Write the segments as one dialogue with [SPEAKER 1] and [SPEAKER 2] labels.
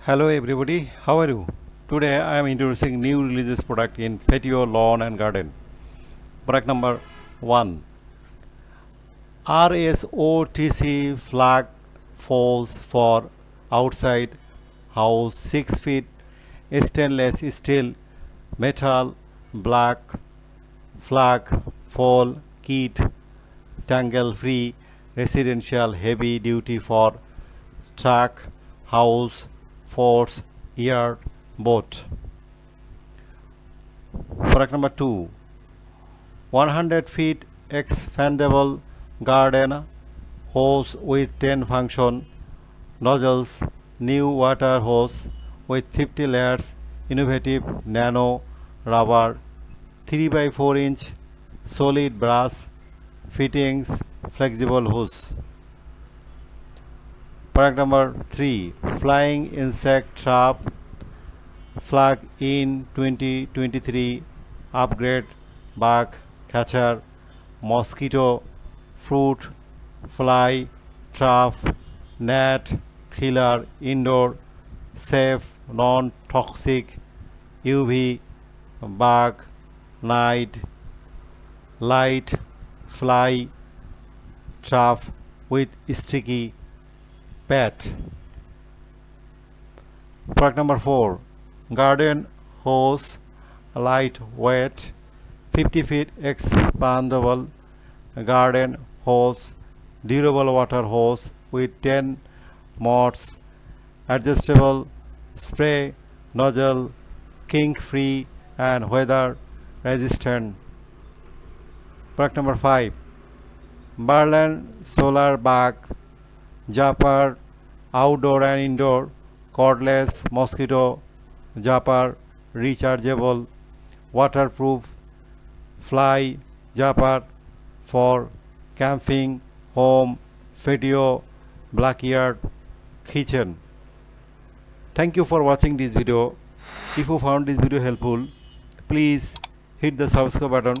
[SPEAKER 1] Hello everybody, how are you? Today I am introducing new releases product in Patio Lawn and Garden. Product number 1, RSOTC flag poles for outside house 6 feet stainless steel metal black flag pole kit Tangle free residential heavy duty for truck house force yard boat. Product number 2, 100 feet expandable garden hose with 10 function nozzles, new water hose with 50 layers, innovative nano rubber, 3 by 4 inch solid brass fittings, flexible hose. Product number 3, flying insect trap flag in 2023 upgrade bug catcher mosquito fruit fly trap gnat killer indoor safe non toxic UV bug night light fly trap with sticky pet. Product number 4, garden hose lightweight 50 feet expandable garden hose durable water hose with 10 moths adjustable spray nozzle Kink-Free and weather resistant. Product number 5, Berlin solar bag zapper outdoor and indoor cordless mosquito zapper rechargeable waterproof fly zapper for camping home patio backyard kitchen. Thank you for watching this video. If you found this video helpful, please hit the subscribe button,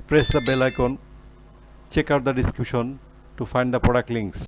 [SPEAKER 1] press the bell icon, check out the description to find the product links.